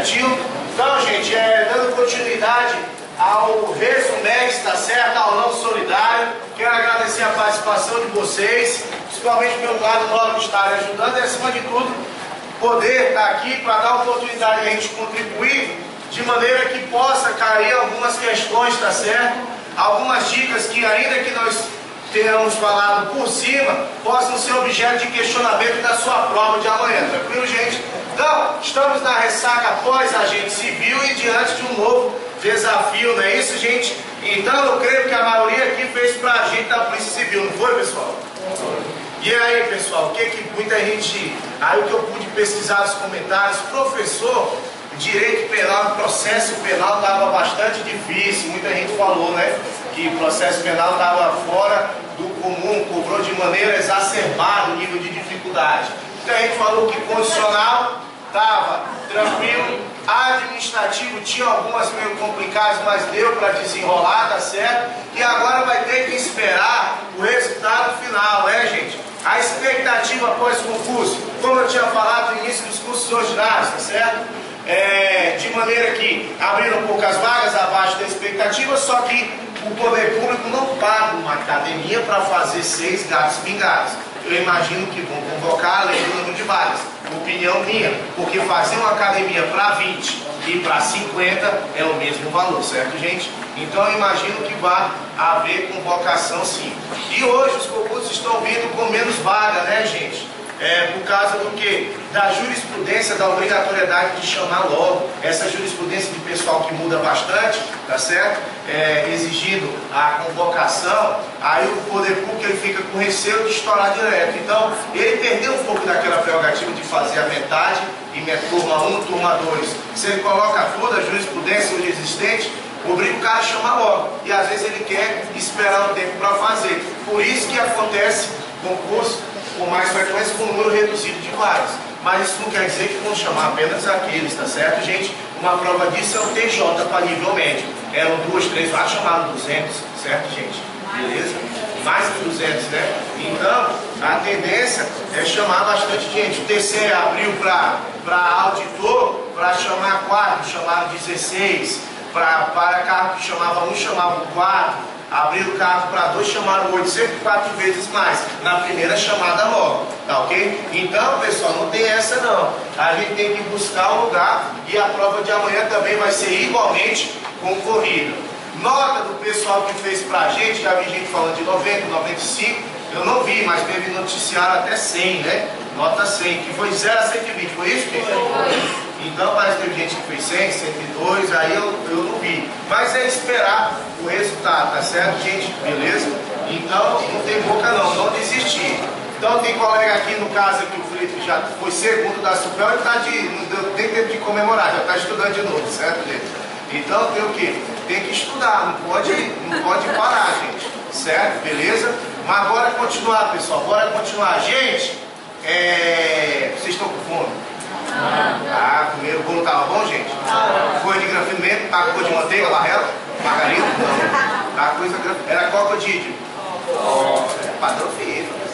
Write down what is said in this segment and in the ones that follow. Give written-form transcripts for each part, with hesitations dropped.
administrativo. Então, gente, dando continuidade ao Resumex, tá certo? Ao Aulão Solidário. Quero agradecer a participação de vocês, principalmente pelo lado nobre de estar ajudando e, acima de tudo, poder estar aqui para dar oportunidade de a gente contribuir de maneira que possa cair algumas questões, tá certo? Algumas dicas que, ainda que nós tenhamos falado por cima, possam ser objeto de questionamento da sua prova de amanhã. Tranquilo, gente? Então, estamos na ressaca pós-agente civil e diante de um novo desafio, não é isso, gente? Então, eu creio que a maioria aqui fez para a gente da Polícia Civil, não foi, pessoal? E aí, pessoal, o que muita gente... Aí o que eu pude pesquisar nos comentários, professor, direito penal, processo penal estava bastante difícil, muita gente falou, né? Que o processo penal estava fora do comum, cobrou de maneira exacerbada o nível de dificuldade. Então a gente falou que condicional estava tranquilo, administrativo tinha algumas meio complicadas, mas deu para desenrolar, tá certo? E agora vai ter que esperar o resultado final, né, gente? A expectativa após o concurso, como eu tinha falado no início dos cursos ordinários, tá certo? De maneira que abriram poucas vagas abaixo da expectativa, só que o poder público não paga uma academia para fazer 6 gatos pingados. Eu imagino que vão convocar além do número de vagas. Opinião minha, porque fazer uma academia para 20 e para 50 é o mesmo valor, certo, gente? Então eu imagino que vai haver convocação sim. E hoje os concursos estão vindo com menos vaga, né, gente? Por causa do que? Da jurisprudência, da obrigatoriedade de chamar logo. Essa jurisprudência de pessoal que muda bastante, tá certo? Exigindo a convocação, aí o poder público ele fica com receio de estourar direto. Então, ele perdeu um pouco daquela prerrogativa de fazer a metade, em turma 1, turma 2. Se ele coloca toda a jurisprudência hoje existente, obriga o cara a chamar logo. E às vezes ele quer esperar um tempo para fazer. Por isso que acontece concurso com mais frequência, com um número reduzido de vagas. Mas isso não quer dizer que vão chamar apenas aqueles, tá certo, gente? Uma prova disso é o TJ para nível médio. Eram 2, 3 vagas, chamaram 200, certo, gente? Beleza? Mais de 200, né? Então, a tendência é chamar bastante gente. O TCE abriu para auditor, para chamar 4, chamaram 16. Para carro que chamava 1, chamavam 4. Abriram o carro para 2, chamaram 8, sempre 4 vezes mais. Na primeira chamada logo, tá ok? Então, pessoal, não tem essa não. A gente tem que buscar um lugar e a prova de amanhã também vai ser igualmente concorrida. Nota do pessoal que fez pra gente, já vi gente falando de 90, 95, eu não vi, mas teve noticiário até 100, né? Nota 100, que foi 0 a 120, foi isso, gente? Então parece que teve gente que fez 100, 102, aí eu não vi. Mas é esperar o resultado, tá certo, gente? Beleza? Então não tem boca não desistir. Então tem colega aqui, no caso aqui, o Felipe já foi segundo da Supel, ele tá não deu nem tempo de comemorar, já está estudando de novo, certo, gente? Então tem o quê? Tem que estudar, não pode parar, gente. Certo? Beleza? Mas bora continuar, pessoal, bora continuar. Gente, vocês estão com fome? Comeram o bolo tava bom, gente? Foi de grafeno mesmo? Tá com cor de manteiga, larrela? Margarina? Não. Tá coisa grafeno. Era coca de padrão FIFA.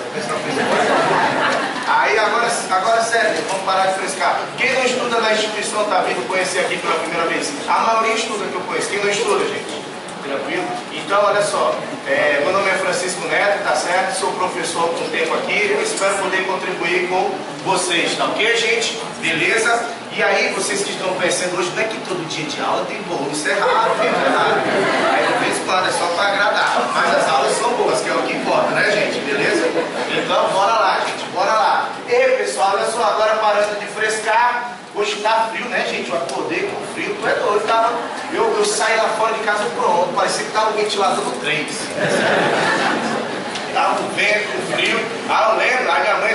Aí agora sério, vamos parar de frescar. Quem não estuda na instituição tá vindo conhecer aqui pela primeira vez? A maioria estuda que eu conheço. Quem não estuda, gente? Tranquilo? Então, olha só, meu nome é Francisco Neto, tá certo? Sou professor por um tempo aqui, eu espero poder contribuir com vocês, tá ok, gente? Beleza? E aí, vocês que estão conhecendo hoje, não é que todo dia de aula tem bolo, isso é errado, Aí, de vez em quando, é só para agradar, mas as aulas são boas, que é o que importa, né, gente? Beleza? Então, bora lá, gente, bora lá. E pessoal, olha só, agora parando de frescar. Hoje tá frio, né, gente? Eu acordei com frio, tu é doido, tá? Eu saí lá fora de casa pronto, parecia que tava o ventilador no 3. Tava um vento, um frio. Eu lembro, a minha mãe,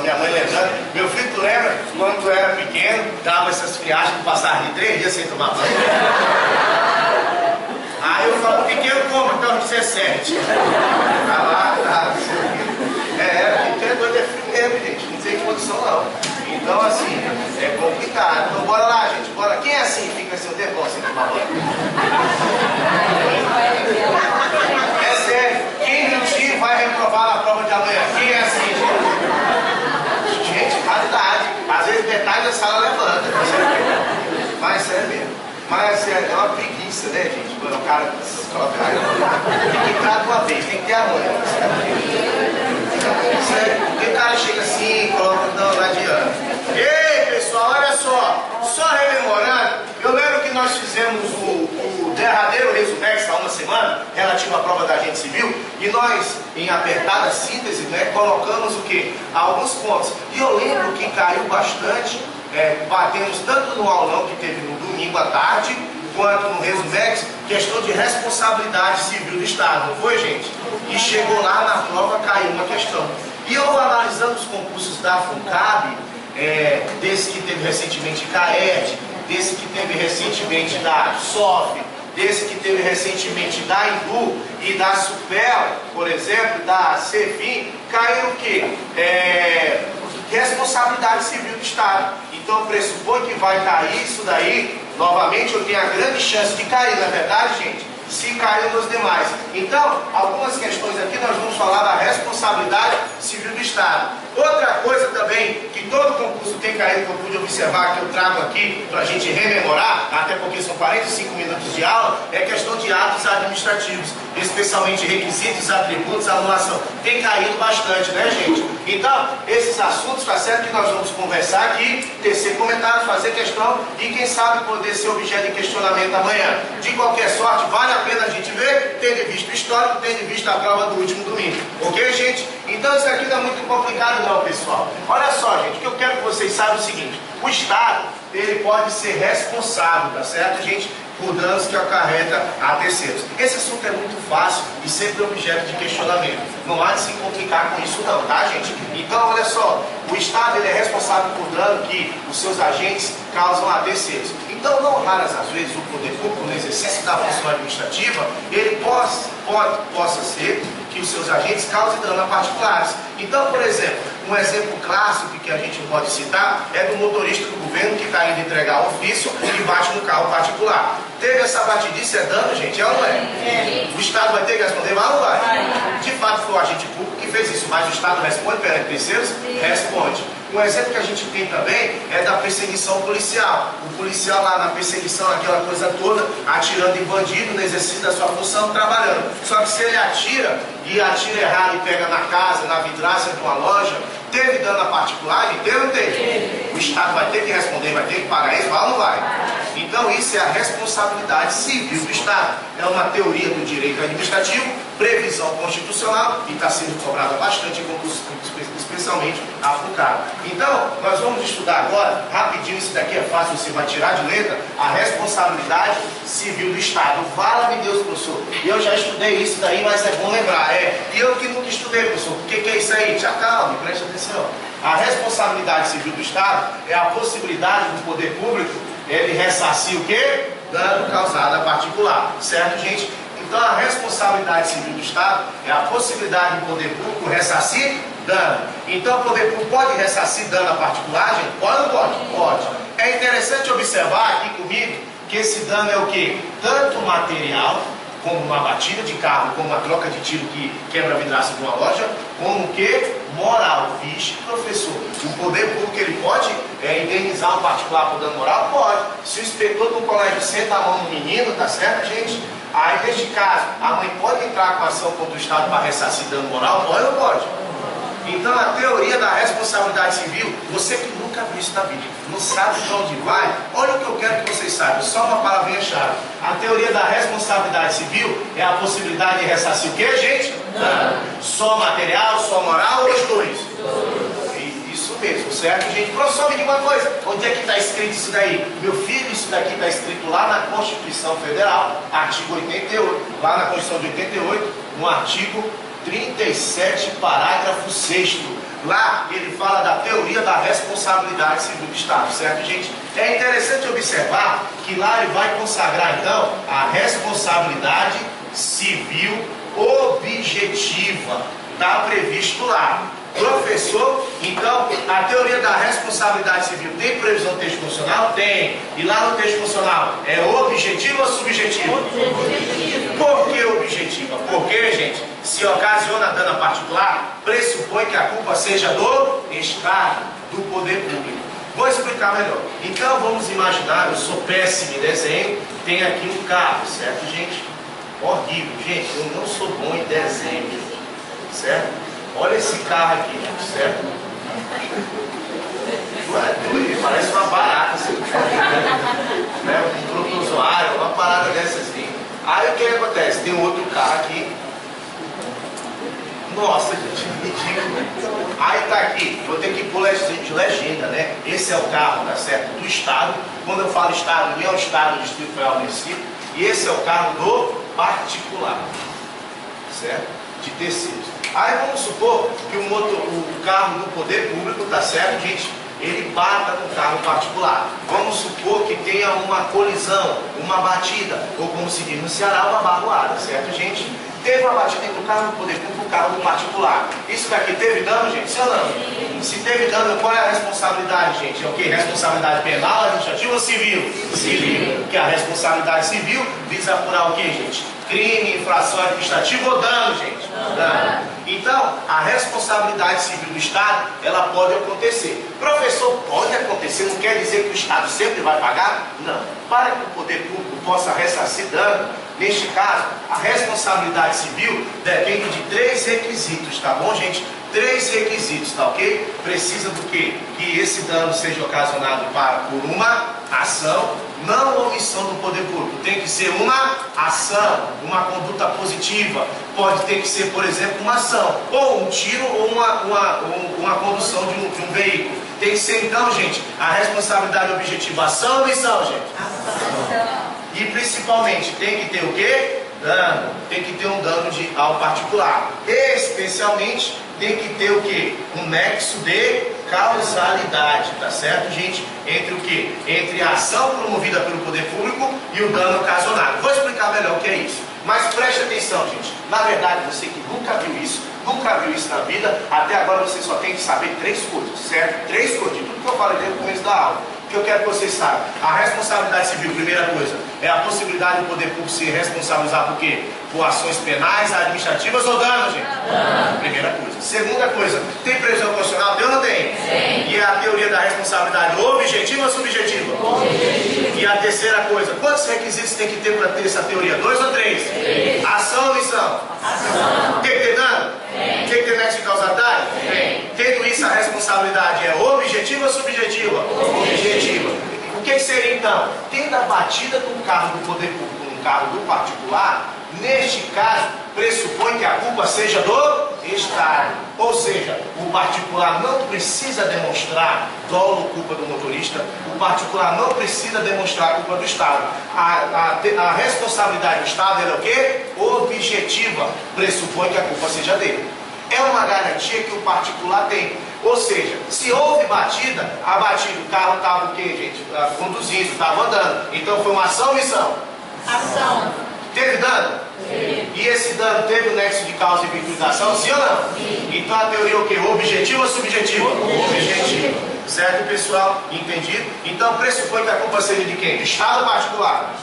minha mãe lembrando, meu filho, tu lembra? Quando tu era pequeno, dava essas friagens que passavam de 3 dias sem tomar banho. Aí eu falo, pequeno como? Então 17. Tá lá, tá. Pequeno é doido, é frio mesmo, gente. Não tem condição não. Então, assim, é complicado. Então, bora lá, gente, bora. Quem é assim fica sem o tempo sem tomar banho? É sério. Quem mentir vai reprovar na prova de amanhã. Quem é assim, gente? Gente, raridade. Às vezes metade da sala levanta. Mas é uma preguiça, né, gente? Quando o cara coloca tem que entrar de uma vez, tem que ter a manha. Porque o cara chega assim, coloca, não adianta. Ei, pessoal, olha só rememorando, eu lembro que nós fizemos o derradeiro Resumex há uma semana, relativo à prova da agente civil, e nós, em apertada síntese, né, colocamos o quê? Alguns pontos. E eu lembro que caiu bastante, batemos tanto no aulão que teve no domingo à tarde, quanto no Resumex, questão de responsabilidade civil do Estado, não foi, gente? E chegou lá na prova, caiu uma questão. E eu analisando os concursos da FUNCAB, desse que teve recentemente CAED, desse que teve recentemente da SOF, desse que teve recentemente da INDU e da SUPEL, por exemplo, da CEFIM, caiu o quê? Responsabilidade civil do Estado. Então pressupõe que vai cair isso daí, novamente eu tenho a grande chance de cair, na verdade, gente, se caiu nos demais. Então, algumas questões aqui nós vamos falar da responsabilidade civil do Estado. Outra coisa também, que todo concurso tem caído, que eu pude observar, que eu trago aqui para a gente rememorar, até porque são 45 minutos de aula, é questão de atos administrativos, especialmente requisitos, atributos, anulação. Tem caído bastante, né, gente? Então, esses assuntos, tá certo que nós vamos conversar aqui, tecer comentários, fazer questão e quem sabe poder ser objeto de questionamento amanhã. De qualquer sorte, vale a pena a gente ver, tendo visto o histórico, tendo visto a prova do último domingo. Ok, gente? Então isso aqui não é muito complicado não, pessoal. Olha só, gente, o que eu quero que vocês saibam é o seguinte: o Estado, ele pode ser responsável, tá certo, gente, por danos que acarreta a terceiros. Esse assunto é muito fácil e sempre objeto de questionamento. Não há de se complicar com isso não, tá, gente? Então, olha só, o Estado, ele é responsável por dano que os seus agentes causam a terceiros. Então, não raras às vezes, o poder público, no exercício da função administrativa, ele possa ser que os seus agentes causem dano a particulares. Então, por exemplo, um exemplo clássico que a gente pode citar é do motorista do governo que está indo entregar o ofício e bate no carro particular. Teve essa batidice, é dano, gente? É ou não é? O Estado vai ter que responder, mas não vai. De fato, foi o agente público que fez isso, mas o Estado responde perante terceiros? Responde. Um exemplo que a gente tem também é da perseguição policial. O policial lá na perseguição, aquela coisa toda, atirando em bandido, no exercício da sua função, trabalhando. Só que se ele atira, e atira errado e pega na casa, na vidraça de uma loja, teve dano a particular? Teve ou não teve? O Estado vai ter que responder, vai ter que pagar isso, vai ou não vai? Então isso é a responsabilidade civil do Estado. É uma teoria do direito administrativo, previsão constitucional, e está sendo cobrada bastante em concursos públicos, especialmente a FUNCAB. Então, nós vamos estudar agora, rapidinho, isso daqui é fácil, você vai tirar de letra, a responsabilidade civil do Estado. Fala-me Deus, professor. Eu já estudei isso daí, mas é bom lembrar. E eu que nunca estudei, professor. O que é isso aí? Te acalme, preste atenção. A responsabilidade civil do Estado é a possibilidade do poder público ele ressarcir o quê? Dano causado a particular. Certo, gente? Então, a responsabilidade civil do Estado é a possibilidade do poder público ressarcir dano. Então, o poder público pode ressarcir dano a particular, gente? Pode ou não pode? Pode. É interessante observar aqui comigo que esse dano é o quê? Tanto material, como uma batida de carro, como uma troca de tiro que quebra a vidraça de uma loja, como o quê? Moral. Vixe, professor, o poder público ele pode indenizar um particular por dano moral? Pode. Se o inspetor do colégio senta a mão no menino, tá certo, gente? Aí, neste caso, a mãe pode entrar com ação contra o Estado para ressarcir dano moral? Pode ou não pode? Então, a teoria da responsabilidade civil, você que nunca viu isso na vida, não sabe para onde vai, olha o que eu quero que vocês saibam, só uma palavrinha-chave. A teoria da responsabilidade civil é a possibilidade de ressarcir o quê, gente? Não. Só material, só moral ou os dois? Isso mesmo, certo, gente? Professor, me diga uma coisa, onde é que está escrito isso daí? Meu filho, isso daqui está escrito lá na Constituição Federal, artigo 88, lá na Constituição de 88, no artigo 37, parágrafo 6º. Lá ele fala da teoria da responsabilidade civil do Estado, certo, gente? É interessante observar que lá ele vai consagrar, então, a responsabilidade civil objetiva. Está previsto lá. Professor, então, a teoria da responsabilidade civil tem previsão no texto constitucional? Tem. E lá no texto constitucional, é objetiva ou subjetiva? Objetiva. Por que objetiva? Porque, gente, se ocasiona dano particular, pressupõe que a culpa seja do Estado, do poder público. Vou explicar melhor. Então vamos imaginar, eu sou péssimo em desenho, tem aqui um carro, certo, gente? Horrível, gente, eu não sou bom em desenho, certo? Olha esse carro aqui, certo? Parece uma barata, assim, né? Um protozoário, uma parada dessa assim. Aí o que acontece? Tem um outro carro aqui. Nossa, gente, ridículo. Aí tá aqui, vou ter que pôr legenda, né? Esse é o carro, tá certo? Do Estado. Quando eu falo Estado, não é o Estado, o Distrito Federal, o município. E esse é o carro do particular, certo? De terceiros. Aí vamos supor que o carro do poder público, tá certo, gente? Ele bata no carro particular. Vamos supor que tenha uma colisão, uma batida, ou como se diz no Ceará, uma barroada, certo, gente? Teve uma batida entre o carro do poder público e o carro do particular. Isso daqui teve dano, gente? Sim ou não? Sim. Se teve dano, qual é a responsabilidade, gente? É o quê? Responsabilidade penal, administrativa ou civil? Civil. Porque a responsabilidade civil visa apurar o quê, gente? Crime, infração administrativa ou dano, gente? Dano. Então, a responsabilidade civil do Estado, ela pode acontecer. Professor, pode acontecer, não quer dizer que o Estado sempre vai pagar? Não. Para que o poder público possa ressarcir dano, neste caso, a responsabilidade civil depende de 3 requisitos, tá bom, gente? 3 requisitos, tá ok? Precisa do quê? Que esse dano seja ocasionado por uma ação, não omissão do poder público. Tem que ser uma ação, uma conduta positiva. Pode ter que ser, por exemplo, uma ação, ou um tiro, ou uma condução de um veículo. Tem que ser, então, gente, a responsabilidade objetiva, ação ou omissão, gente? Ação. E principalmente, tem que ter o quê? Dano. Tem que ter um dano ao particular. Especialmente, tem que ter o quê? Um nexo de causalidade, tá certo, gente? Entre o quê? Entre a ação promovida pelo poder público e o dano ocasionado. Vou explicar melhor o que é isso. Mas preste atenção, gente. Na verdade, você que nunca viu isso na vida, até agora você só tem que saber 3 coisas, certo? 3 coisas, de tudo que eu falei desde o começo da aula. Que eu quero que vocês saibam. A responsabilidade civil, primeira coisa, é a possibilidade do poder público se responsabilizar por quê? Por ações penais, administrativas ou dano, gente? Primeira coisa. Segunda coisa, tem previsão constitucional? Tem ou não tem? Sim. E a teoria da responsabilidade objetiva ou subjetiva? Objetiva. E a terceira coisa, quantos requisitos tem que ter para ter essa teoria? 2 ou 3? 3. Ação ou omissão? Ação. Tem que ter dano? Tem. Tem que ter nexo de causalidade? Tem. Tendo isso, a responsabilidade é objetiva ou subjetiva? Objetiva. O que seria então? Tendo a batida de um carro do poder público num carro do particular, neste caso, pressupõe que a culpa seja do Estado. Ou seja, o particular não precisa demonstrar dolo ou culpa do motorista, o particular não precisa demonstrar a culpa do Estado. A responsabilidade do Estado é o quê? Objetiva, pressupõe que a culpa seja dele. É uma garantia que o particular tem. Ou seja, se houve batida, o carro estava o quê, gente? Conduzindo, estava andando. Então foi uma ação ou omissão? Ação. Teve dano? Sim. E esse dano teve o nexo de causa e vinculação, sim ou não? Sim. Então a teoria é o quê? Objetiva ou subjetiva? Objetiva. Certo, pessoal? Entendido? Então pressupõe que a culpa seja de quem? Do Estado ou particular?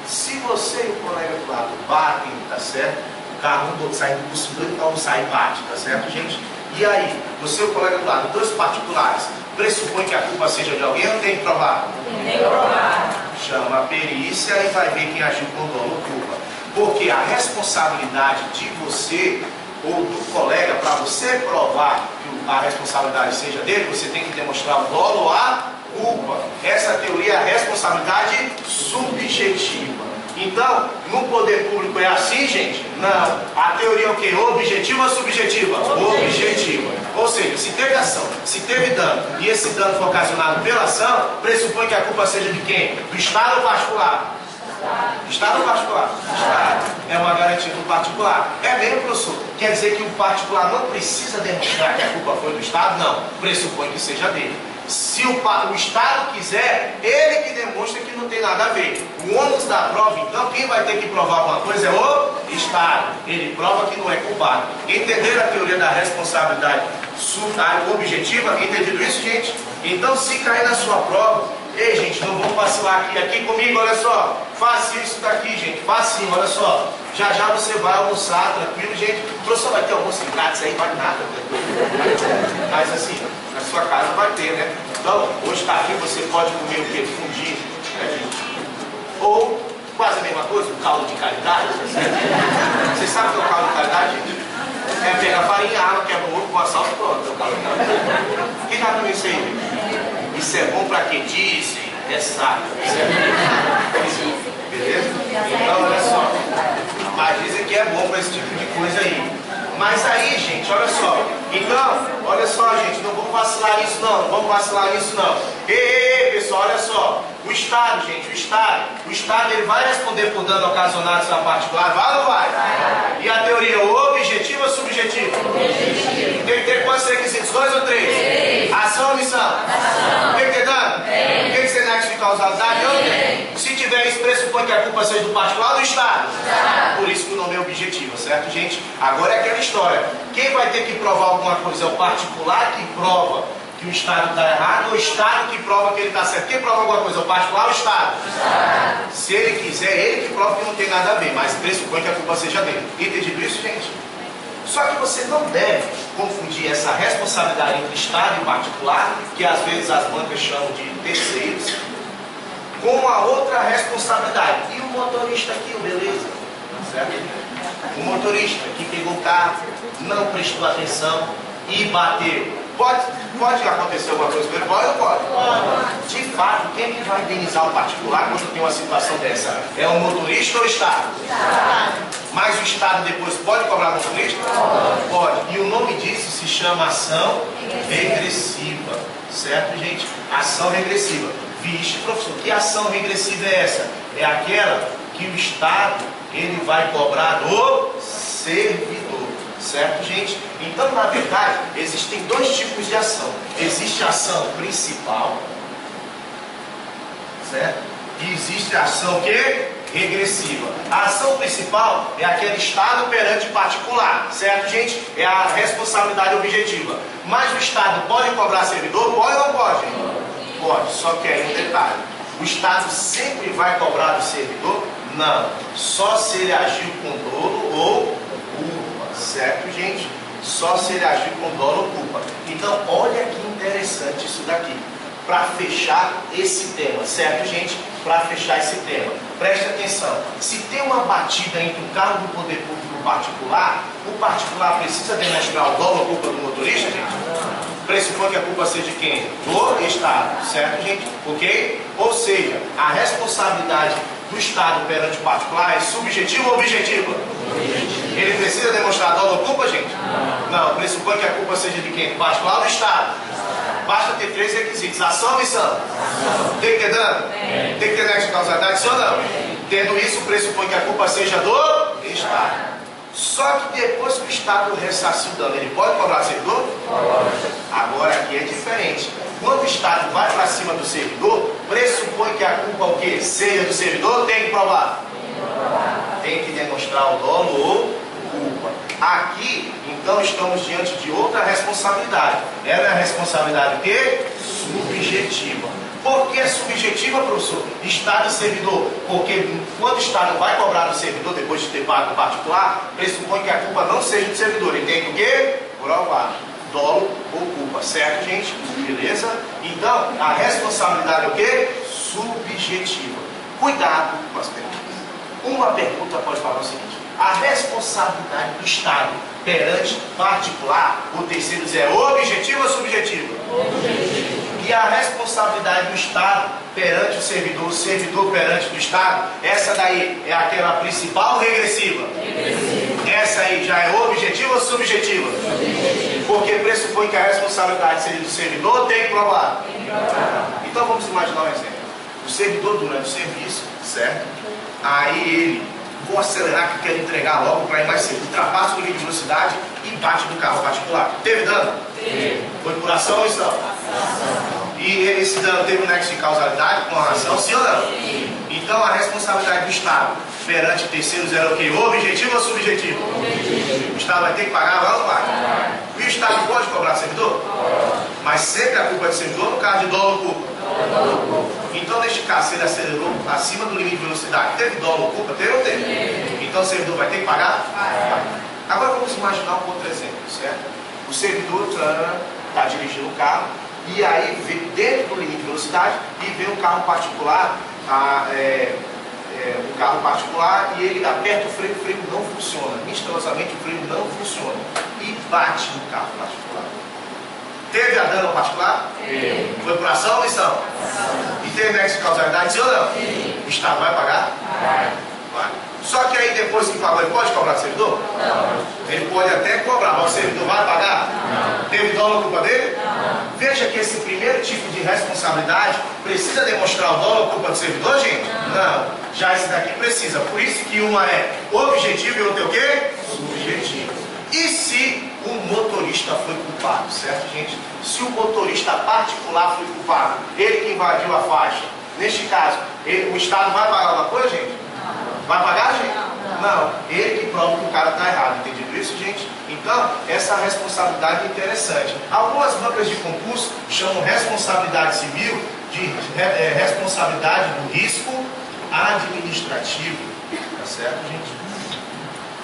Se você e o colega do lado batem, tá certo? O carro um do outro saindo por cima, então um sai e bate, tá certo, gente? E aí, você e o colega do lado, 2 particulares, pressupõe que a culpa seja de alguém ou tem que provar? Tem que provar. Chama a perícia e vai ver quem agiu com dolo ou culpa. Porque a responsabilidade de você ou do colega, para você provar que a responsabilidade seja dele, você tem que demonstrar o dolo ou a culpa. Essa teoria é a responsabilidade subjetiva. Então, no poder público é assim, gente? Não. A teoria é o quê? Objetiva ou subjetiva? Objetiva. Ou seja, se teve ação, se teve dano, e esse dano foi ocasionado pela ação, pressupõe que a culpa seja de quem? Do Estado ou particular? Estado ou particular? Estado. É uma garantia do particular. É mesmo, professor? Quer dizer que o particular não precisa demonstrar que a culpa foi do Estado? Não. Pressupõe que seja dele. Se o Estado quiser, ele que demonstra que não tem nada a ver. O ônus da prova, então, quem vai ter que provar alguma coisa é o Estado. Ele prova que não é culpado. Entenderam a teoria da responsabilidade objetiva? Entendido isso, gente? Então, se cair na sua prova, ei, gente, não vamos vacilar aqui comigo, olha só. Facinho isso daqui, gente. Facinho, olha só. Já já você vai almoçar tranquilo, gente. O professor vai ter almoço grátis aí, vai nada. Mas assim, na sua casa vai ter, né? Então, hoje está aqui, você pode comer o que? Fundir, né, gente? Ou quase a mesma coisa, o caldo de caridade. Você sabe o que é o caldo de caridade, gente? É pegar farinha, água, quebra o ovo com açúcar, pronto, é o caldo de caridade. Quem já viu isso aí, gente? Isso é bom para quem disse, é sábio. Beleza? Então, olha só. Mas dizem que é bom para esse tipo de coisa aí. Mas aí, gente, olha só. Então, olha só, gente, não vamos vacilar nisso não. Não vamos vacilar nisso não. Ei, pessoal, olha só. O Estado, gente, o Estado ele vai responder por dano ocasionado a particular, vai ou não vai? E a teoria, objetiva ou subjetiva? Objetivo. Tem que ter quantos requisitos? 2 ou 3? Ação ou omissão? Tem que ter dano? Tem que ser nexo de causalidade? Se tiver isso, pressupõe que a culpa seja do particular ou do Estado? Por isso que o nome é objetiva, certo, gente? Agora é aquela história. Quem vai ter que provar alguma coisa é o particular que prova que o Estado está errado, ou o Estado que prova que ele está certo. Quem prova alguma coisa? O particular ou o Estado? Se ele quiser, ele que prova que não tem nada a ver, mas pressupõe que a culpa seja dele. Entendido isso, gente? Só que você não deve confundir essa responsabilidade entre Estado e particular, que às vezes as bancas chamam de terceiros, com a outra responsabilidade. E o motorista aqui, beleza? Certo? O motorista que pegou o carro, não prestou atenção e bateu. Pode acontecer alguma coisa com ele? Pode ou não pode? De fato, quem que vai indenizar o particular quando tem uma situação dessa? É o motorista ou o Estado? Mas o Estado depois pode cobrar o motorista? Pode. E o nome disso se chama ação regressiva. Certo, gente? Ação regressiva. Vixe, professor, que ação regressiva é essa? É aquela que o Estado ele vai cobrar do servidor. Certo, gente? Então, na verdade, existem dois tipos de ação. Existe a ação principal, certo? E existe a ação que? Regressiva. A ação principal é aquele Estado perante particular, certo, gente? É a responsabilidade objetiva. Mas o Estado pode cobrar servidor? Pode ou não pode? Pode, só que aí um detalhe. O Estado sempre vai cobrar do servidor? Não. Só se ele agiu com dolo ou certo, gente? Só se ele agir com dolo ou culpa. Então, olha que interessante isso daqui. Para fechar esse tema, certo, gente? Para fechar esse tema, preste atenção. Se tem uma batida entre o carro do poder público e o particular precisa demonstrar o dolo ou culpa do motorista, gente? Pressupõe que a culpa seja de quem? Do Estado, certo, gente? Ok? Ou seja, a responsabilidade do Estado perante o particular é subjetiva ou objetiva? Ele precisa demonstrar dolo ou culpa, gente? Não, pressupõe que a culpa seja de quem? Do particular ou do Estado? Basta ter 3 requisitos: ação ou omissão? Tem que ter dano? Tem que ter nexo de causalidade, sim ou não? Tendo isso, pressupõe que a culpa seja do Estado. Só que depois que o Estado ressarciu o dano, ele pode cobrar servidor? Agora aqui é diferente. Quando o Estado vai para cima do servidor, pressupõe que a culpa o quê? Seja do servidor, tem que provar? Tem que demonstrar o dolo ou culpa. Aqui, então, estamos diante de outra responsabilidade. Ela é a responsabilidade o quê? Subjetiva. Por que subjetiva, professor? Estado e servidor. Porque quando o Estado vai cobrar do servidor, depois de ter pago o particular, pressupõe que a culpa não seja do servidor. Ele tem que o quê? Provar. Dolo ou culpa. Certo, gente? Beleza? Então, a responsabilidade é o quê? Subjetiva. Cuidado com as perguntas. Uma pergunta pode falar o seguinte: a responsabilidade do Estado perante particular, o terceiro é objetiva ou subjetiva? Objetivo. E a responsabilidade do Estado perante o servidor perante o Estado, essa daí é aquela principal ou regressiva? Regressiva. Essa aí já é objetiva ou subjetiva? Subjetiva. Porque pressupõe que a responsabilidade seja do servidor, tem que provar? Tem que provar. Então vamos imaginar um exemplo. O servidor durante o serviço, certo? Aí ele, vou acelerar que quero entregar logo para ir mais cedo. Ultrapassa o limite de velocidade e bate no carro particular. Teve dano? Teve. Foi por ação ou omissão? Ação. E esse dano teve um nexo de causalidade com a ação, sim ou não? Sim. Então a responsabilidade do Estado perante terceiros era o quê? Objetivo ou subjetivo? Objetivo. O Estado vai ter que pagar, vai ou não vai? E o Estado pode cobrar servidor? Pode. Mas sempre a culpa é do servidor no caso de dolo ou culpa? Dolo. Então, neste caso, se ele acelerou acima do limite de velocidade, teve dolo ou culpa? Teve ou não teve? Então, o servidor vai ter que pagar? Vai. Agora, vamos imaginar um outro exemplo, certo? O servidor está dirigindo o carro e aí vem dentro do limite de velocidade e vem um carro particular, um carro particular, e ele aperta o freio não funciona. Misteriosamente, o freio não funciona e bate no carro particular. Teve a dano particular? Sim. Foi por ação ou omissão? E teve nexo de causalidade, sim ou não? Sim. O Estado vai pagar? Vai. Só que aí depois que pagou, ele pode cobrar do servidor? Não. Ele pode até cobrar, mas o servidor vai pagar? Não. Teve dolo na culpa dele? Não. Veja que esse primeiro tipo de responsabilidade precisa demonstrar o dolo na culpa do servidor, gente? Não. Já esse daqui precisa. Por isso que uma é objetiva e outra é o quê? Subjetiva. E se o motorista foi culpado, certo, gente? Se o motorista particular foi culpado, ele que invadiu a faixa, neste caso, o Estado vai pagar alguma coisa, gente? Não. Vai pagar, gente? Não. Ele que prova que o cara está errado, entendido isso, gente? Então, essa responsabilidade é interessante. Algumas bancas de concurso chamam responsabilidade civil de responsabilidade do risco administrativo, tá certo, gente?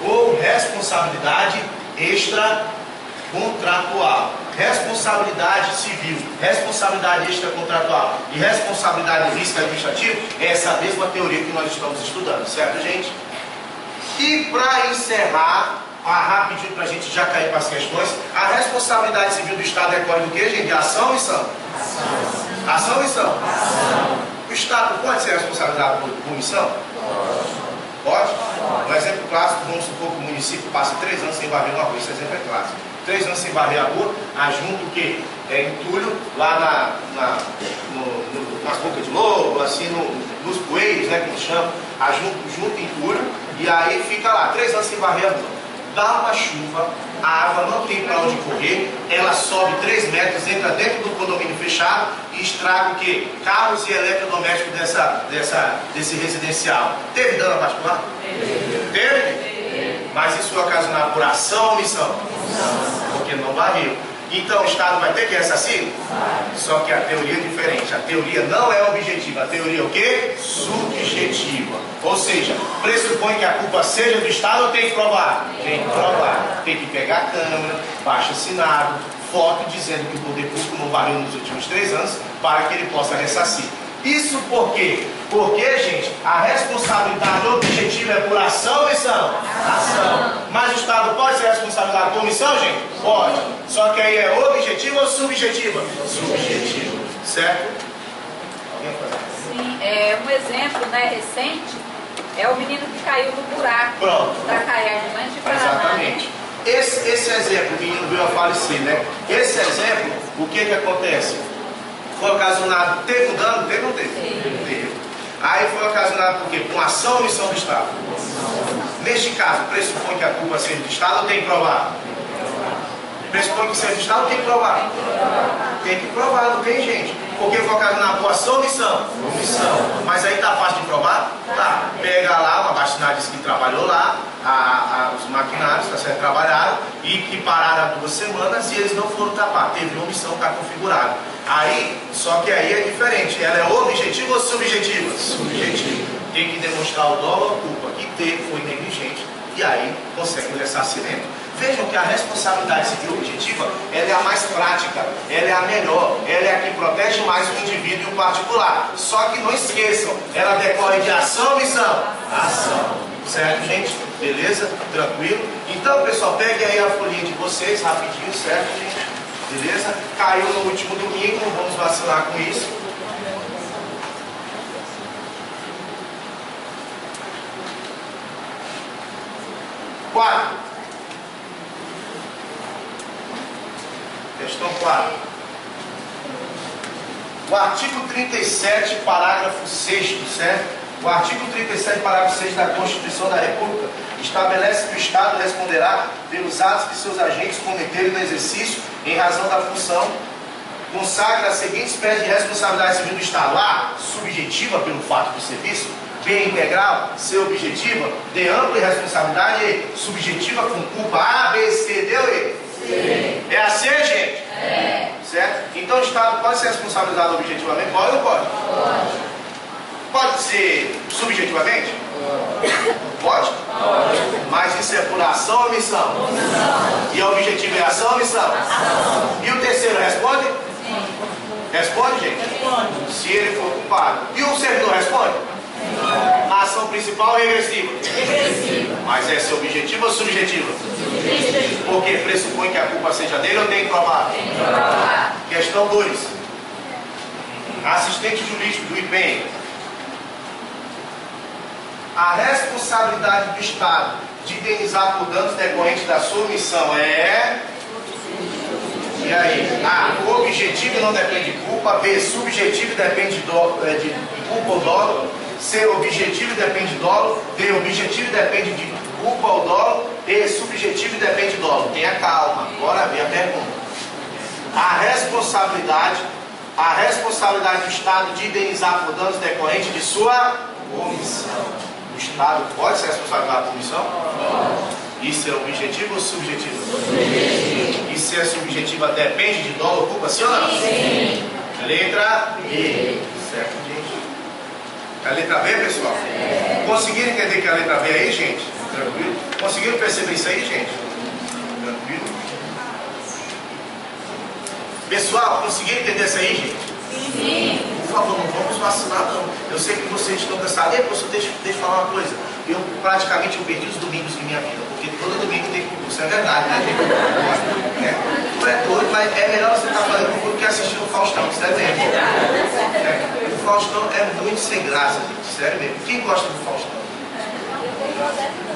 Ou responsabilidade extracontratual. Responsabilidade civil, responsabilidade extracontratual e responsabilidade de risco administrativo é essa mesma teoria que nós estamos estudando, certo, gente? E para encerrar, rapidinho para a gente já cair para as questões, a responsabilidade civil do Estado decorre do que, gente? De ação ou omissão? Ação ou omissão? O Estado pode ser responsabilizado por omissão? Pode? Um exemplo clássico, vamos supor que o município passe 3 anos sem varrer uma rua, esse exemplo é clássico. 3 anos sem varrer a rua, ajunta o quê? Entulho lá nas bocas de lobo, assim, nos poeiros, né, como chama, junta entulho, e aí fica lá, 3 anos sem varrer a rua. Dá uma chuva, a água não tem para onde correr, ela sobe 3 metros, entra dentro do condomínio fechado e estraga o quê? Carros e eletrodomésticos desse residencial. Teve dano particular? Teve? Mas isso foi ocasionado por ação ou omissão? Porque não varreu. Então o Estado vai ter que ressarcir? Só que a teoria é diferente. A teoria não é objetiva. A teoria é o quê? Subjetiva. Ou seja, pressupõe que a culpa seja do Estado ou tem que provar? Tem que provar. Tem que pegar a câmera, baixo assinado, foto dizendo que o poder público não varreu nos últimos 3 anos para que ele possa ressarcir. Isso por quê? Porque, gente, a responsabilidade objetiva é por ação ou omissão? Ação. Mas o Estado pode ser responsabilizado por omissão, gente? Pode. Só que aí é objetiva ou subjetiva? Subjetiva. Certo? Sim, um exemplo, né, recente é o menino que caiu no buraco. Pronto. Da Caierne, lá de Paraná. Exatamente. Esse exemplo, o menino veio a falecer, né? Esse exemplo, o que acontece? Foi ocasionado, teve um dano? Teve ou não teve? Teve. Aí foi ocasionado por quê? Com ação ou omissão do Estado? Neste caso, pressupõe que a culpa seja do Estado ou tem que provar? Pressupõe que seja do Estado ou tem que provar? Tem que provar, não tem, gente. Porque foi ocasionado por ação ou omissão? Omissão. Mas aí tá fácil de provar? Tá. Pega lá, uma bastinária disse que trabalhou lá, os maquinários, tá certo, trabalharam, e que pararam há 2 semanas e eles não foram tapar. Teve omissão, tá configurado. Aí, só que aí é diferente. Ela é objetiva ou subjetiva? Subjetiva. Tem que demonstrar o dolo ou a culpa. E foi negligente. E aí consegue o ressarcimento. Vejam que a responsabilidade civil objetiva, ela é a mais prática, ela é a melhor, ela é a que protege mais o indivíduo e o particular. Só que não esqueçam, ela decorre de ação ou omissão? Ação. Certo, gente? Beleza? Tranquilo? Então, pessoal, peguem aí a folhinha de vocês, rapidinho, certo, gente? Beleza? Caiu no último domingo, não vamos vacilar com isso. Quatro. Questão 4. O artigo 37, parágrafo 6º, certo? O artigo 37, parágrafo 6 da Constituição da República estabelece que o Estado responderá pelos atos que seus agentes cometerem no exercício em razão da função. Consagra as seguintes espécies de responsabilidade civil do Estado: A, subjetiva pelo fato do serviço; B, integral; C, objetiva; D, ampla e responsabilidade; E, subjetiva com culpa. A, B, C, D ou E? Sim. É assim, gente? É. Certo? Então o Estado pode ser responsabilizado objetivamente? Pode ou não pode? Pode ser subjetivamente? Pode? Mas isso é por ação ou omissão? E o objetivo é ação ou omissão? E o terceiro responde? Responde, gente? Se ele for culpado. E o servidor responde? A ação principal é regressiva? Mas essa é objetiva ou subjetiva? Porque pressupõe que a culpa seja dele ou tem que provar? Questão 2. Assistente jurídico do IPEM. A responsabilidade do Estado de indenizar por danos decorrentes da sua omissão é... E aí? A. Objetivo não depende de culpa. B. Subjetivo depende de culpa ou dolo. C. Objetivo depende de dolo. D. Objetivo depende de culpa ou dolo. E. Subjetivo depende de dolo. Tenha calma. Bora ver a pergunta. A responsabilidade do Estado de indenizar por danos decorrentes de sua omissão. O Estado pode ser responsabilizado por omissão? Isso é objetivo ou subjetivo? E se é subjetiva depende de dolo ou culpa, sim ou não? Sim. Letra E. Certo, gente? A letra B, pessoal? Conseguiram entender que a letra B é aí, gente? Tranquilo? Conseguiram perceber isso aí, gente? Tranquilo? Pessoal, conseguiram entender isso aí, gente? Sim. Por favor, não vamos vacilar, não. Eu sei que vocês estão cansados. Professor, deixa eu falar uma coisa. Eu praticamente perdi os domingos de minha vida, porque todo domingo tem concurso. É verdade, né, gente? Tu é doido, mas é melhor você estar fazendo concurso do que assistir o Faustão, sério mesmo. O Faustão é muito sem graça, gente, sério mesmo. Quem gosta do Faustão?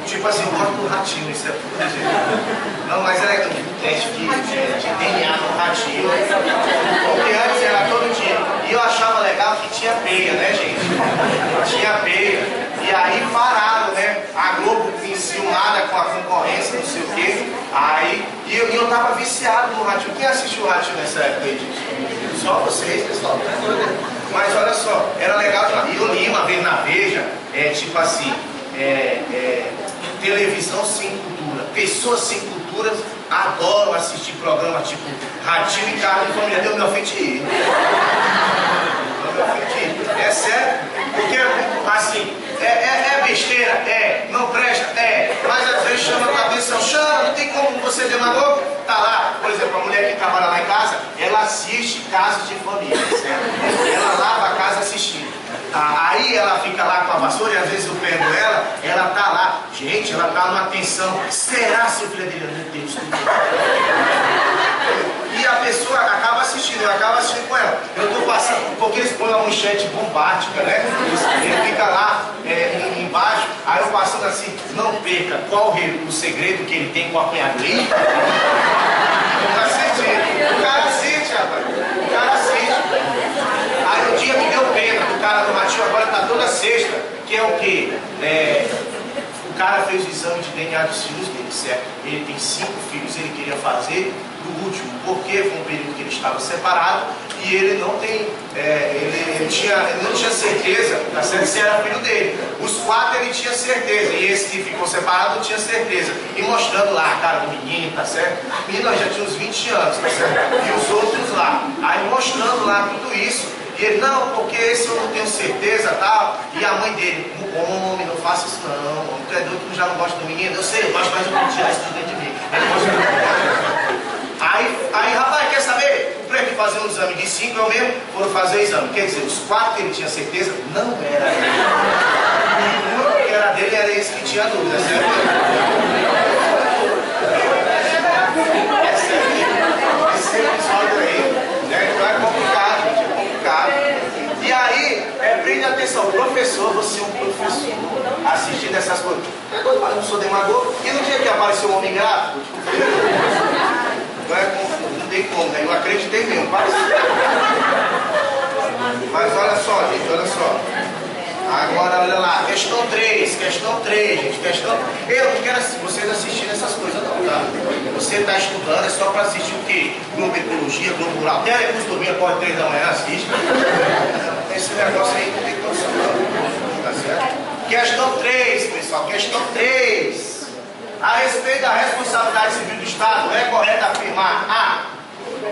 Tipo assim, eu gosto do Ratinho, isso é tudo jeito. Não, mas é um teste de DNA no Ratinho. Porque antes era todo dia. E eu achava legal que tinha peia, né, gente? Tinha peia. E aí pararam, né? A Globo enciumada com a concorrência, não sei o quê. Aí, e eu tava viciado no Ratinho. Quem assistiu o Ratinho nessa época aí, gente? Só vocês, pessoal. Mas olha só, era legal demais. E eu li uma vez na Veja, tipo assim, televisão sem cultura. Pessoas sem culturas adoram assistir programas tipo Ratinho e Carlos de Família. Deu meu feitiço. É sério? Porque, assim, é besteira? Não presta? Mas às vezes chama a atenção. Chama, não tem como você demagogo. Tá lá, por exemplo, a mulher que trabalha lá em casa, ela assiste Casos de Família, certo? Ela lava a casa assistindo. Aí ela fica lá com a vassoura e às vezes eu pego ela tá lá. Gente, ela tá numa tensão. Será, seu filho dele? Meu Deus, e a pessoa acaba assistindo, eu acabo assistindo com ela. Eu tô passando, porque eles põem uma manchete bombástica, né? Ele fica lá embaixo, aí eu passando assim, não perca, qual o segredo que ele tem com a apanhadoria? O cara assiste, rapaz. O cara assiste. Aí o dia que deu pena do cara do Ratinho, agora tá toda sexta, que é o quê? O cara fez o exame de DNA dos filhos dele, certo? Ele tem 5 filhos, ele queria fazer do último, porque foi um período que ele estava separado e ele não tem, ele não tinha certeza, tá certo? Se era filho dele. Os 4 ele tinha certeza, e esse que ficou separado não tinha certeza. E mostrando lá a cara do menino, tá certo? O menino já tinha uns 20 anos, tá certo? E os outros lá. Aí mostrando lá tudo isso. E ele, não, porque esse eu não tenho certeza, tal. E a mãe dele, homem, não faça isso não. Homem, tu é doido, tu já não gosta do menino? Eu sei, eu gosto, mas eu não tirar isso dentro de mim. Ele gosta. Aí, rapaz, quer saber? O prêmio de fazer um exame de 5 eu mesmo, foram fazer o exame. Quer dizer, os 4 que ele tinha certeza, não era ele. E o único que era dele era esse que tinha dúvida, certo? Esse episódio aí, né? Então é complicado, gente, é complicado. E aí, prende atenção, professor, você é um professor, assistindo essas coisas. Eu não sou demagogo. E no dia que apareceu um homem gráfico, não tem como, né? Eu acreditei mesmo, mas olha só, gente, olha só. Agora, olha lá, questão 3, gente, eu não quero vocês assistirem essas coisas não, tá? Você está estudando, é só para assistir o quê? Globo Ecologia, Globo Rural. Até aí os domingos, pode 3 da manhã, assiste. Esse negócio aí não tem condição não, tá certo? Questão 3, pessoal, questão 3. A respeito da responsabilidade civil do Estado, é correto afirmar: A.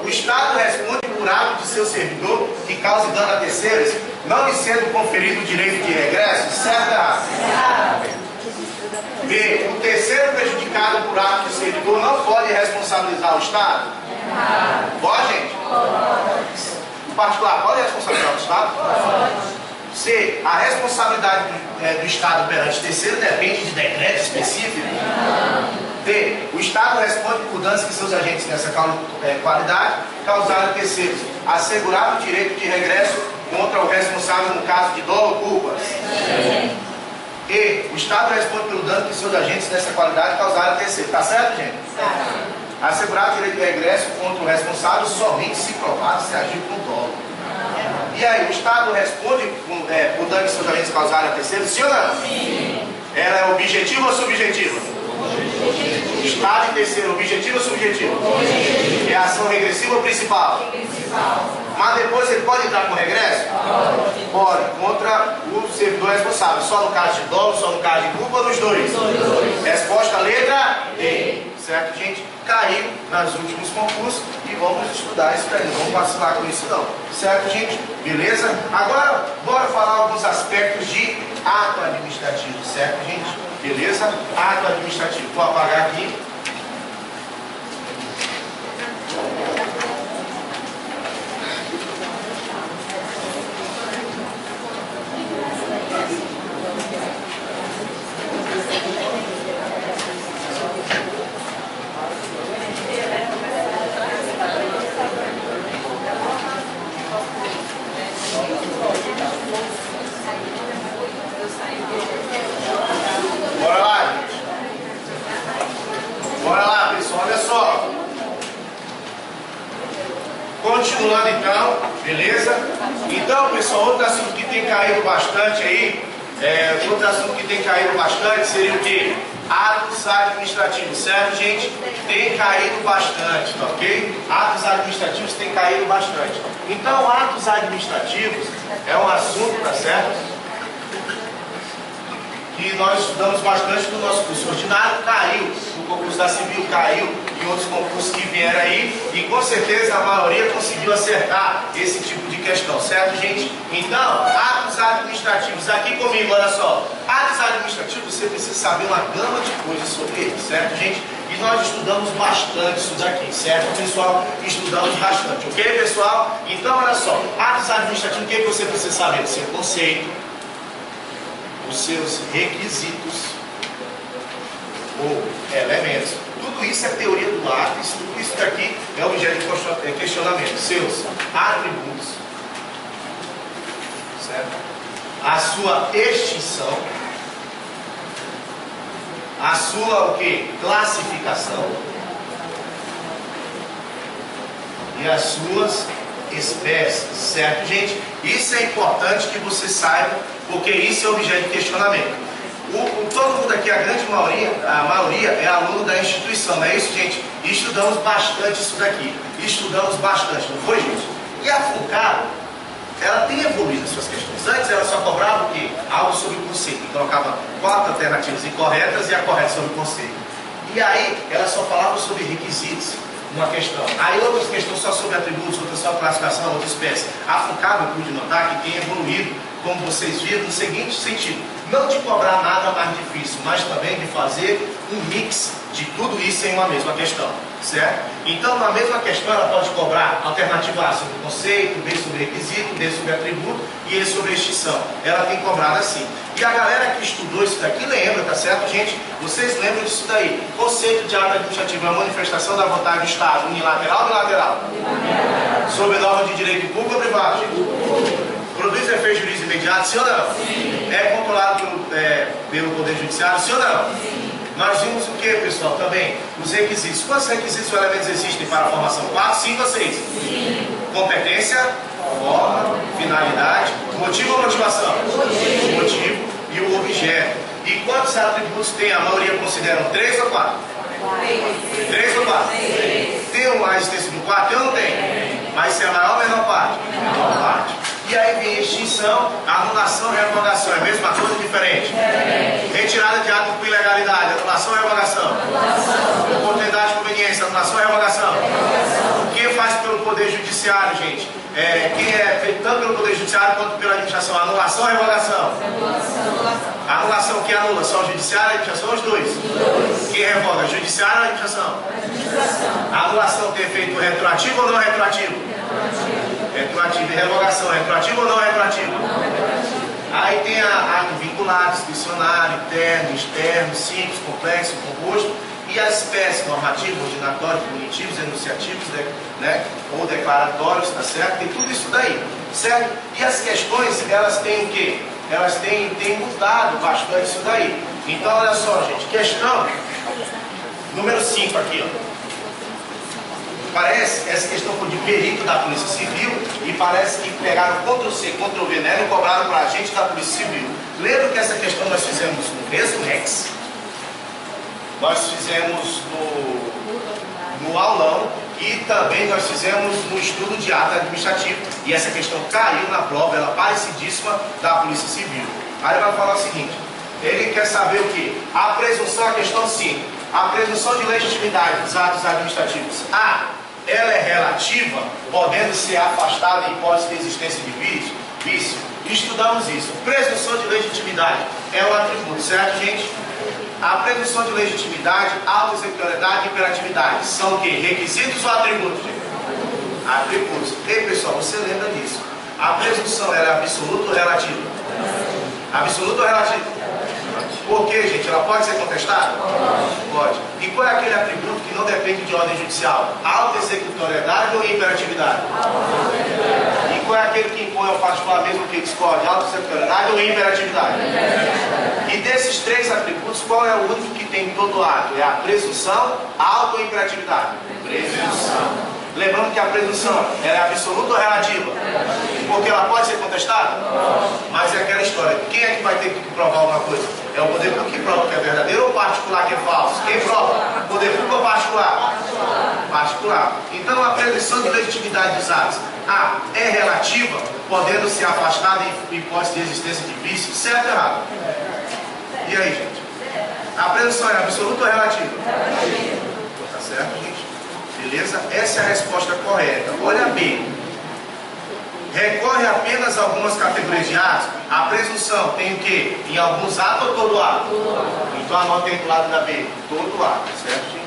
O Estado responde por por ato de seu servidor que cause dano a terceiros, não lhe sendo conferido o direito de regresso, certo ou errado? B. O terceiro prejudicado por ato de servidor não pode responsabilizar o Estado? Pode, gente? O particular pode responsabilizar o Estado? Pode. C. A responsabilidade do Estado perante terceiro depende de decreto específico? D. O Estado responde por danos que seus agentes nessa qualidade causaram a terceiros, assegurar o direito de regresso contra o responsável no caso de dolo ou culpa? E. O Estado responde pelo dano que seus agentes nessa qualidade causaram a terceiro. Tá certo, gente? Assegurar o direito de regresso contra o responsável somente se provado se agir com dolo. E aí, o Estado responde por dano que seus agentes causaram a terceiro, sim ou não? Sim. Ela é objetiva ou subjetiva? Estado em terceiro, objetivo ou subjetivo? É ação regressiva ou principal? Mas depois ele pode entrar com regresso? Pode, contra o servidor responsável. Só no caso de dolo, só no caso de culpa ou nos dois? Resposta letra D. Certo, gente? Caiu nos últimos concursos e vamos estudar isso daí. Não vamos vacilar com isso não. Certo, gente? Beleza? Agora, bora falar alguns aspectos de ato administrativo. Certo, gente? Beleza? Ato administrativo. Vou apagar aqui. Bora lá, gente. Bora lá, pessoal. Olha só. Continuando então, beleza? Então, pessoal, outro assunto que tem caído bastante aí, seria o quê? Atos administrativos, certo, gente? Tem caído bastante, tá ok? Atos administrativos tem caído bastante. Então, atos administrativos é um assunto, tá certo? Que nós estudamos bastante no nosso curso ordinário, caiu, no concurso da Civil caiu, em outros concursos que vieram aí, e com certeza a maioria conseguiu acertar esse tipo de questão, certo, gente? Então, atos administrativos, aqui comigo, olha só, atos administrativos você precisa saber uma gama de coisas sobre eles, certo, gente? E nós estudamos bastante isso daqui, certo, pessoal? Estudamos bastante, ok, pessoal? Então, olha só, atos administrativos, o que você precisa saber? O seu conceito, os seus requisitos ou elementos. Tudo isso é teoria do ato, tudo isso daqui é objeto de questionamento. Seus atributos, certo? A sua extinção, a sua o quê? Classificação e as suas espécies, certo, gente? Isso é importante que você saiba, porque isso é objeto de questionamento. Todo mundo aqui, a grande maioria é aluno da instituição, não é isso, gente? E estudamos bastante isso daqui. Estudamos bastante, não foi, gente? E a FUNCAR, ela tem evoluído as suas questões. Antes ela só cobrava o quê? Algo sobre o conceito. E colocava 4 alternativas incorretas e a correta sobre o conceito. E aí ela só falava sobre requisitos. Uma questão. Aí outras questões só sobre atributos, outras só classificação, outra espécie. A FUNCAR, eu pude notar que tem evoluído, como vocês viram, no seguinte sentido: não de cobrar nada mais difícil, mas também de fazer um mix de tudo isso em uma mesma questão, certo? Então, na mesma questão, ela pode cobrar alternativa A sobre conceito, B sobre requisito, D sobre atributo e E sobre extinção. Ela tem cobrado assim. E a galera que estudou isso daqui lembra, tá certo, gente? Vocês lembram disso daí? Conceito de ato administrativo é a manifestação da vontade do Estado, unilateral ou bilateral? Sob norma de direito público ou privado, gente? Produz efeito jurídico imediato, sim ou não? Sim. É controlado pelo Poder Judiciário, sim ou não? Sim. Nós vimos o que, pessoal, também? Os requisitos. Quantos requisitos ou elementos existem para a formação? 4, 5 ou 6? Sim. Competência, forma, finalidade, motivo ou motivação? Motivo e o objeto. E quantos atributos tem? A maioria consideram 3 ou 4? 3 ou 4? Tem a existência do 4? Tem ou não tem? Mas se é a maior ou menor parte? Menor parte. E aí vem extinção, anulação e revogação. É a mesma coisa ou diferente? Retirada de ato por ilegalidade, anulação e revogação. Oportunidade de conveniência, anulação e revogação. O que faz pelo Poder Judiciário, gente, que é feito tanto pelo Poder Judiciário quanto pela administração, anulação ou revogação? A anulação, quem anula? Só o Judiciário e a administração, os dois? Quem revoga? Judiciário ou a administração? A anulação tem efeito retroativo ou não retroativo? Retroativo. E revogação, retroativo ou não retroativo? Aí tem ato vinculado, discricionário, interno, externo, simples, complexo, composto, e as espécies normativas, ordinatórios, punitivos, enunciativos, né, ou declaratórios, tá certo? Tem tudo isso daí, certo? E as questões, elas têm o quê? Elas têm mudado bastante isso daí. Então, olha só, gente, questão número 5 aqui, ó. Parece, essa questão foi de perito da Polícia Civil e parece que pegaram Ctrl+C, Ctrl+V nela e cobraram para a gente da Polícia Civil. Lembra que essa questão nós fizemos no Resumex? Nós fizemos no aulão e também nós fizemos no estudo de ato administrativo. E essa questão caiu na prova, ela é parecidíssima da Polícia Civil. Aí ele vai falar o seguinte, ele quer saber o quê? A presunção, a questão 5. A presunção de legitimidade dos atos administrativos. Ela é relativa, podendo ser afastada em hipótese de existência de vício. Estudamos isso. Presunção de legitimidade é um atributo, certo, gente? A presunção de legitimidade, auto-executoriedade e imperatividade são o quê? Requisitos ou atributos, gente? Atributos. Ei, pessoal, você lembra disso? A presunção ela é absoluta ou relativa? Absoluta ou relativa? Por quê, gente? Ela pode ser contestada? Pode. E qual é aquele atributo que não depende de ordem judicial? Auto-executoriedade ou imperatividade? E qual é aquele que impõe ao particular mesmo que discorde? Auto-executoriedade ou imperatividade? E desses três atributos, qual é o único que tem em todo ato? É a presunção, auto ou imperatividade? Presunção. Lembrando que a presunção ela é absoluta ou relativa? Porque ela pode ser contestada? Mas é aquela história. Quem é que vai ter que provar alguma coisa? É o poder público que prova que é verdadeiro ou o particular que é falso? Quem prova? Poder público ou particular? Particular. Então a presunção de legitimidade dos atos é relativa, podendo ser afastada em hipótese de existência de vício, certo ou errado? E aí, gente? A presunção é absoluta ou relativa? Tá certo, gente? Beleza? Essa é a resposta correta. Olha bem. Recorre apenas a algumas categorias de atos. A presunção tem o quê? Em alguns atos ou todo ato? Então anota aí do lado da B. Todo ato, certo, gente?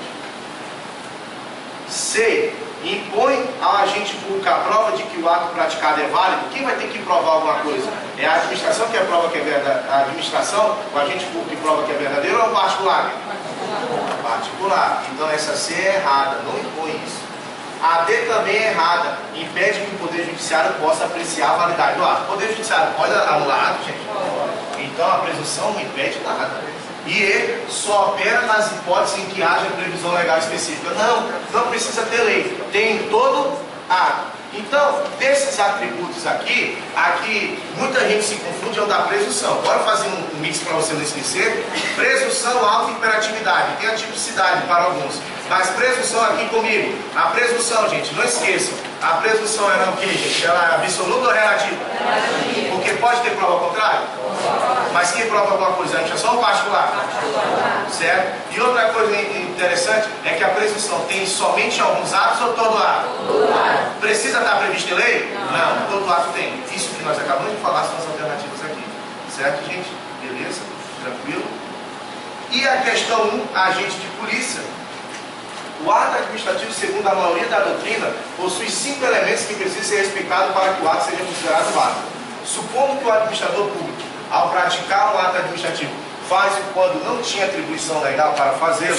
C. Impõe ao agente público a prova de que o ato praticado é válido. Quem vai ter que provar alguma coisa? É a administração que prova que é verdadeiro? A administração, o agente público que prova que é verdadeiro ou o particular? Particular. Então essa C é errada, não impõe isso. A D também é errada, impede que o Poder Judiciário possa apreciar a validade do ato. O Poder Judiciário pode anular ato, gente? Então a presunção não impede nada. E E só opera nas hipóteses em que haja previsão legal específica. Não precisa ter lei, tem em todo ato. Então, desses atributos aqui muita gente se confunde é o da presunção. Bora fazer um mix para você não esquecer. Presunção, auto e imperatividade. Tem a tipicidade para alguns. Mas presunção aqui comigo. A presunção, gente, não esqueçam. A presunção ela é o que, gente? Ela é absoluta ou relativa? Porque pode ter prova contrária? Mas quem prova alguma coisa? A gente é só um particular. Certo? E outra coisa interessante é que a presunção tem somente alguns atos ou todo ato? Precisa estar previsto em lei? Não, todo ato tem. Isso que nós acabamos de falar são as alternativas aqui. Certo, gente? Beleza? Tranquilo? E a questão 1, agente de polícia. O ato administrativo, segundo a maioria da doutrina, possui 5 elementos que precisam ser respeitados para que o ato seja considerado válido. Supondo que o administrador público, ao praticar um ato administrativo, faz-o quando não tinha atribuição legal para fazê-lo,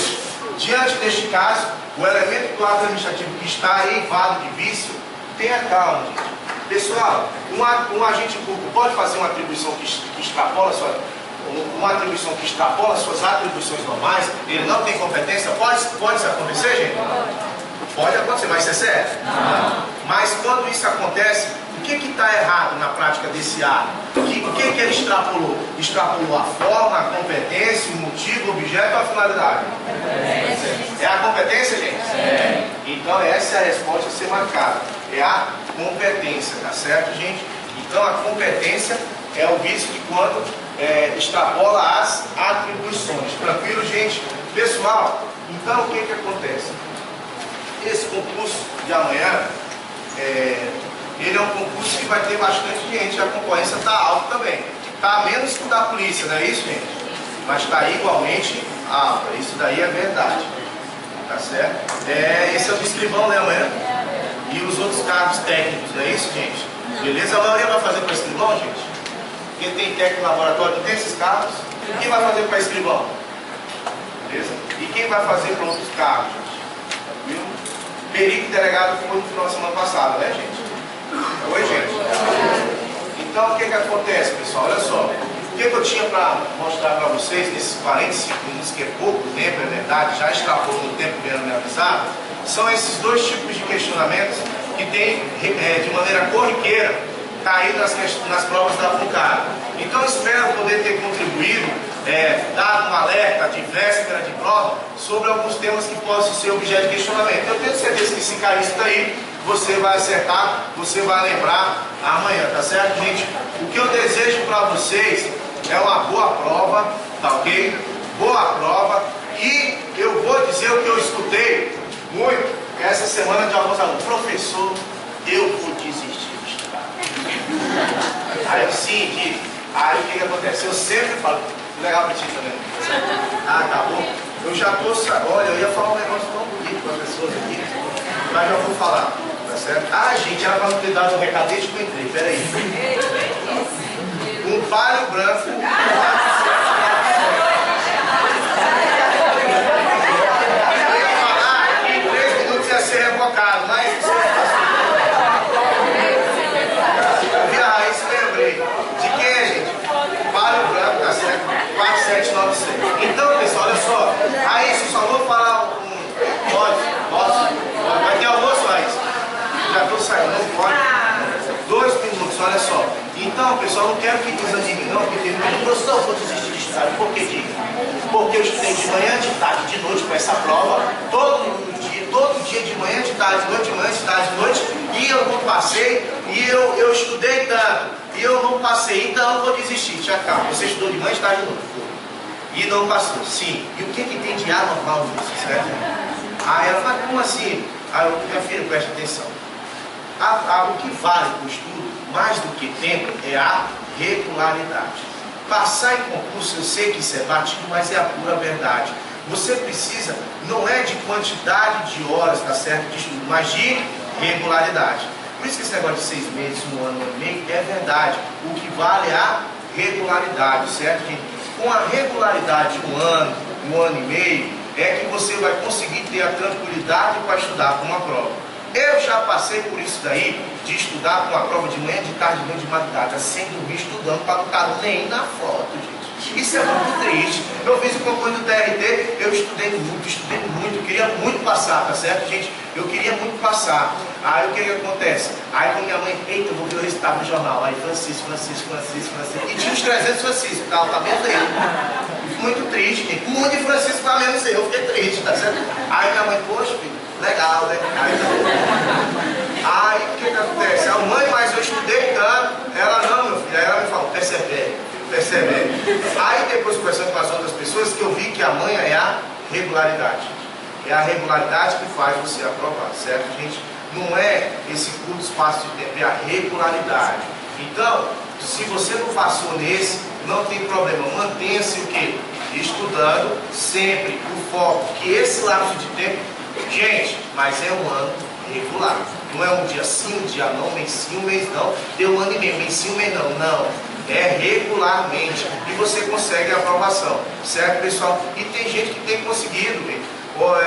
diante deste caso, o elemento do ato administrativo que está em válido de vício, tenha calma, gente. Pessoal, um agente público pode fazer uma atribuição que extrapola suas atribuições normais, ele não tem competência, pode isso acontecer, gente? Pode acontecer, mas isso é sério? Não. Mas quando isso acontece, o que está errado na prática desse ato? O que ele extrapolou? Extrapolou a forma, a competência, o motivo, o objeto ou a finalidade? É a competência, gente? Então essa é a resposta a ser marcada. É a competência, tá certo, gente? Então a competência é o vício de quando extrapola as atribuições. Tranquilo, gente? Pessoal, então o que acontece? Esse concurso de amanhã, ele é um concurso que vai ter bastante gente, a concorrência está alta também. Está menos que o da polícia, não é isso, gente? Mas está igualmente alta, isso daí é verdade. Tá certo? Esse é o do escrivão, né, amanhã? E os outros cargos técnicos, não é isso, gente? Beleza? A maioria vai fazer para escrivão, gente? Quem tem técnico no laboratório não tem esses cargos? E quem vai fazer para escrivão? Beleza? E quem vai fazer para outros cargos, gente? Viu? Perito e delegado foi no final da semana passada, né, gente? Oi, gente? Então, o que acontece, pessoal? Olha só. O que eu tinha para mostrar para vocês nesses 45 minutos, que é pouco tempo, é verdade, já extrapolou no tempo que me avisado, são esses dois tipos de questionamentos que tem de maneira corriqueira caído nas provas da FUNCAR. Então, espero poder ter contribuído, dado um alerta de véspera de prova sobre alguns temas que possam ser objeto de questionamento. Eu tenho certeza que se cair isso daí, você vai acertar, você vai lembrar amanhã, tá certo, gente? O que eu desejo para vocês é uma boa prova, tá ok? Boa prova. E eu vou dizer o que eu escutei muito essa semana de alguns alunos. Professor, eu vou desistir de estudar. Aí eu sim, aí o que acontece? Eu sempre falo, legal pra ti também. Ah, acabou? Eu já tô, olha, eu ia falar um negócio tão bonito para as pessoas aqui, mas já vou falar, tá certo? Ah, gente, era para não ter dado um recado desde que eu entrei, peraí. Um palho branco. Eu ia falar que em 3 minutos ia ser revocado, mas eu vi a raiz e lembrei. De quem, gente? Palho branco, tá certo? 4796. Então, pessoal, olha só. Aí, se só vou falar Pode. Vai ter almoço, Raiz? Já estou saindo, não pode. 2 minutos, olha só. Então, pessoal, não quero que desanime não, porque tem muito professor, vou desistir de estudar. Por que digo? Porque eu estudei de manhã, de tarde, de noite para essa prova, todo dia, de manhã, de tarde, de noite, de manhã, de tarde, de noite, e eu não passei, e eu estudei tanto, e eu não passei, então eu vou desistir. Já calma, você estudou de manhã, de tarde, de noite, e não passou, sim. E o que tem de anormal nisso, certo? Aí ela fala, como assim? Aí eu, minha filha, presta atenção. O que vale para o estudo, mais do que tempo, é a regularidade. Passar em concurso, eu sei que isso é batido, mas é a pura verdade. Você precisa, não é de quantidade de horas, tá certo, de estudo, mas de regularidade. Por isso que esse negócio de 6 meses, 1 ano, 1 ano e meio, é verdade. O que vale é a regularidade, certo, gente? Com a regularidade de 1 ano, 1 ano e meio, é que você vai conseguir ter a tranquilidade para estudar para uma prova. Eu já passei por isso daí, de estudar para uma prova de manhã, de tarde, de noite, de madrugada, sem dormir, estudando para não estar nem na foto, gente. Isso é muito triste. Eu fiz o concurso do TRT, eu estudei muito, queria muito passar, tá certo, gente? Eu queria muito passar. Aí o que acontece? Aí com minha mãe, eita, eu vou ver o resultado no jornal. Aí Francisco. E tinha uns 300 Francisco, tá menos eu. Muito triste, gente. Um monte de Francisco tá menos eu, fiquei triste, tá certo? Aí minha mãe, poxa, filho, legal, né? Aí o que acontece? A mãe, mas eu estudei tanto. Ela não, meu filho. Aí ela me falou, persevere. Aí depois conversando com as outras pessoas que eu vi que a manha é a regularidade. É a regularidade que faz você aprovar, certo, gente? Não é esse curto espaço de tempo, é a regularidade. Então, se você não passou nesse, não tem problema. Mantenha-se o quê? Estudando sempre o foco. Que esse lapso de tempo, gente, mas é um ano regular. Não é um dia sim, um dia não, um mês sim, um mês não. Deu 1 ano e meio, um mês sim, um mês não. Não. É regularmente. E você consegue a aprovação. Certo, pessoal? E tem gente que tem conseguido,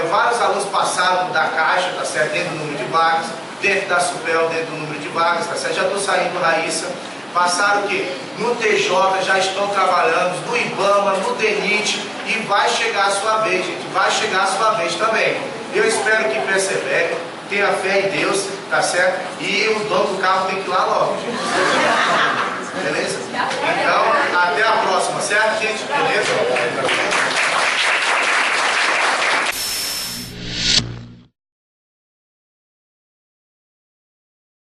vários alunos passaram da Caixa, tá certo? Dentro do número de vagas, dentro da Supel, dentro do número de vagas, tá certo? Já estou saindo, Raíssa. Passaram o quê? No TJ, já estão trabalhando, no IBAMA, no DENIT, e vai chegar a sua vez, gente. Vai chegar a sua vez também. Eu espero que persevere, tenha fé em Deus, tá certo? E o dono do carro tem que ir lá logo, gente. Beleza? Então, até a próxima, certo, gente? Beleza?